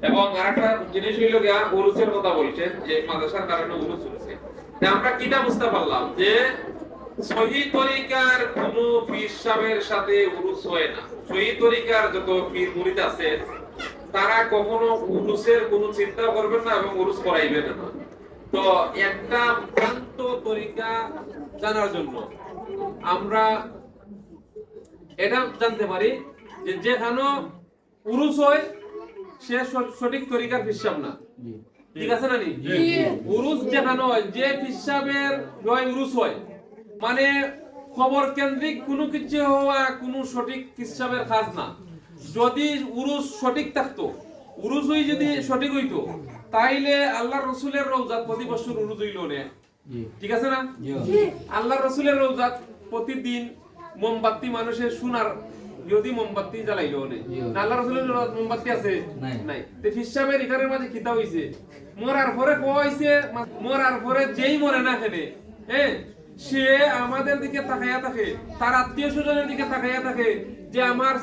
এবং আরেকটা জিনিস হইল গিয়া উরুসের কথা বলছেন যে মাদ্রাসার কারণে উরুস হয়েছে। আমরা কিটা বুঝতে পারলাম যে সহি তরিকার কোন পীর সাহেবের সাথে উরুস হয় না। সহি তরিকার যত পীর মুরিদ আছে তারা কখনো উরুসের কোনো চিন্তা করবেন না এবং উরুস করাইবেন না। তো একটা ভ্রান্ত তরিকা জানার জন্য আমরা এটা জানতে পারি যে যেখানে উরুস হয় সে সঠিক তরিকার হিসাব না। ঠিক আছে না নি? উরুস যেখানে হয় যে হিসাবের হয় উরুস হয় মানে খবর কেন্দ্রিক কোনো কিছু হওয়া কোনো সঠিক হিসাবের কাজ না। যদি উরুস সঠিক থাকতো, উরুস হই যদি সঠিক হইতো তাইলে আল্লাহ রসুলের রওজাত প্রতি বছর উরুস হইল না। ঠিক আছে না? আল্লাহ রসুলের রওজাত প্রতিদিন মোমবাতি মানুষের সোনার যদি মোমবাতি জ্বালাইলো না। আল্লাহ রসুলের মোমবাতি আছে নাই। তে হিসাবের এখানের মাঝে কিতা হইছে মরার পরে কইছে, মরার পরে যেই মরে না খেলে সে আমাদের দিকে তাকাইয়া থাকে, তার আত্মীয় স্বজনের দিকে তাকাইয়া থাকে যে আমার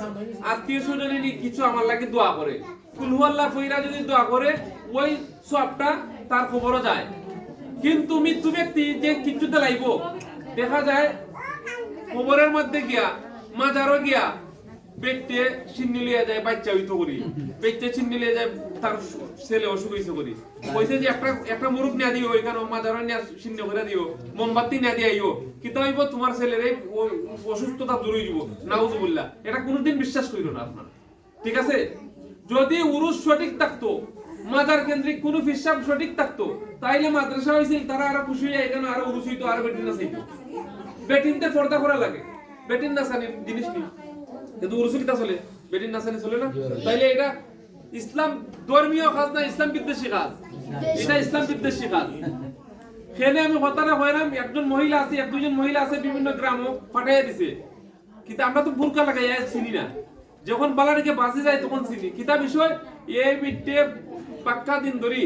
আত্মীয় স্বজনেরই কিছু আমার লাগে দোয়া করে। কুল আল্লাহ ফইরা যদি দোয়া করে ওই সবটা তার খবরও যায়। কিন্তু মৃত্যু ব্যক্তি যে কিছুতে লাইব দেখা যায় খবরের মধ্যে গিয়া মাজারও গিয়া পেটে চিন্নি লিয়ে যায়, বাচ্চা হইতো করি পেটে চিন্নি লিয়ে যায়, তার ছেলে অসুখ হইছে করি কইছে যে একটা মুরুখ নিয়া দিও, এখানে মাজারও নিয়া চিন্নি করে দিও, মোমবাতি নিয়া দিও, কিতা হইব তোমার ছেলের এই অসুস্থতা দূর হইব। নাউজুবিল্লাহ। এটা কোনোদিন বিশ্বাস করিল না আপনারা। ঠিক আছে? যদি উরুস সঠিক থাকতো, মাজার কেন্দ্রিক কোন হিসাব সঠিক থাকতো তাইলে মাদ্রাসা হইছিল তারা আরো খুশি হয়ে এখানে আরো উরুস হইতো, আরো বেটিন না চাইতো। বেটিনতে পর্দা করা লাগে, বেটিন না জানি জিনিস নেই, কিন্তু উরুস কিতা চলে, বেটিন না জানি চলে না। তাইলে এটা ইসলাম ধর্মীয় কাজ না, ইসলাম বিদ্বেষী কাজ। এটা ইসলাম বিদ্বেষী কাজ। খেলে আমি হতানা হইলাম, একজন মহিলা আছে, এক দুইজন মহিলা আছে বিভিন্ন গ্রামও পাঠাইয়া দিছে, কিন্তু আমরা তো বুরকা লাগাইয়া চিনি না। যখন বালারিকে বাসে যায় তখন চিনি কিতা বিষয়। এই মিটে পাক্কা দিন ধরি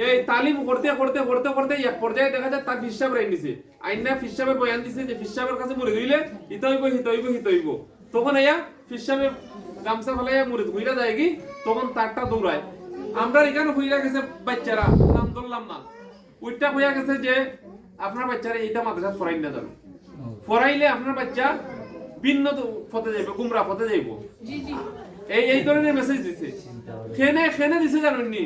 এই তালিম করতে করতে করতে করতে এক পর্যায়ে দেখা যায় তার হিসাব রাই নিছে, আইনা হিসাবে বয়ান দিছে যে হিসাবের কাছে মরে গইলে হিত হইব হিত হইব হিত হইব। তখন আইয়া হিসাবে গামছা ফলাইয়া মরে হইরা যায় কি, তখন তারটা দৌড়ায়। আমরা এখানে হইরা গেছে বাচ্চারা, নাম ধরলাম না, ওইটা হইয়া গেছে যে আপনার বাচ্চারা এইটা মাদ্রাসা ফরাই না যাবে, ফরাইলে আপনার বাচ্চা ভিন্ন পথে যাইব, গুমরা পথে যাইব। এই ধরনের মেসেজ দিছে। খেনে দিছে জানেননি,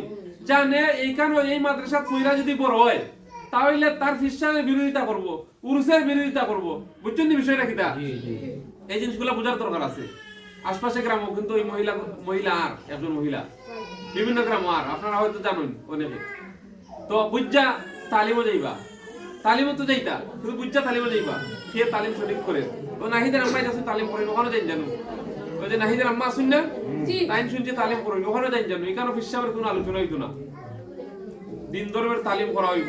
জানে এইখানে এই মাদ্রাসা কইরা যদি বড় হয় তাহলে তার ফিসারের বিরোধিতা করব, উরুসের বিরোধিতা করব। বুঝছেন নি বিষয়টা কিটা? এই জিনিসগুলো বোঝার দরকার আছে। আশপাশে গ্রামও কিন্তু ওই মহিলা আর একজন মহিলা বিভিন্ন গ্রাম আর আপনারা হয়তো জানেন অনেকে। তো বুঝা তালিমও যাইবা, তালিমও তো যাইতা, শুধু বুঝা তালিমও যাইবা, সে তালিম সঠিক করে। ও নাহিদের আম্মা যাচ্ছে তালিম করেন, ওখানে যাই জানো। ওই যে নাহিদের আম্মা শুন না তাইন শুনছে তালিম করেন, ওখানে যাই জানো। এখানে হিসাবের কোনো আলোচনা হইতো না, দিন ধর্মের তালিম করা হইব,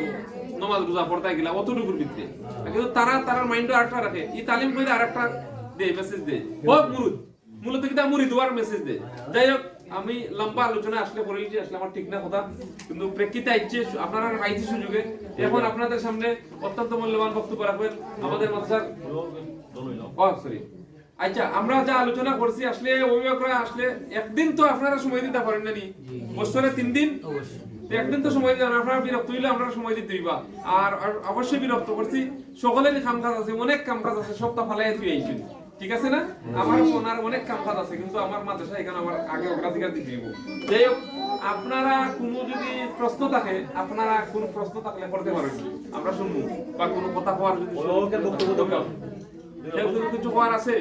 নমাজ রোজা পড়তে গেলা অতটুকুর ভিতরে। কিন্তু তারা মাইন্ড আরেকটা রাখে, এই তালিম করে আরেকটা দে মেসেজ দে, ও মূলত কিটা মুরিদ হওয়ার মেসেজ দে। যাই হোক, আমি লম্বা আলোচনা আসলে বলেছি, আসলে আমার ঠিক না কথা, কিন্তু প্রেক্ষিতে আইছে আপনারা আইছে সুযোগে। এখন আপনাদের সামনে অত্যন্ত মূল্যবান বক্তব্য রাখবেন আমাদের মাদ্রাসার সরি। আচ্ছা, আমরা যা আলোচনা করছি আসলে অভিভাবকরা আসলে একদিন তো আপনারা সময় দিতে পারেন না নি, বছরে 3 দিন, একদিন তো সময় দেন। আপনারা বিরক্ত হইলে আমরা সময় দিতে দিবা। আর অবশ্যই বিরক্ত করছি, সকলেরই কাম কাজ আছে, অনেক কাম কাজ আছে, সপ্তাহ ফালাই তুই আইছেন। ঠিক আছে না? আমার ওনার অনেক কাম কাজ আছে, কিন্তু আমার মাদ্রাসা এখানে আমার আগে অগ্রাধিকার দিতে দিব। যাই হোক, আপনারা কোনো যদি প্রশ্ন থাকে, আপনারা কোনো প্রশ্ন থাকলে করতে পারেন, আমরা শুনবো। বা কোনো কথা হওয়ার যদি কিছু হওয়ার আছে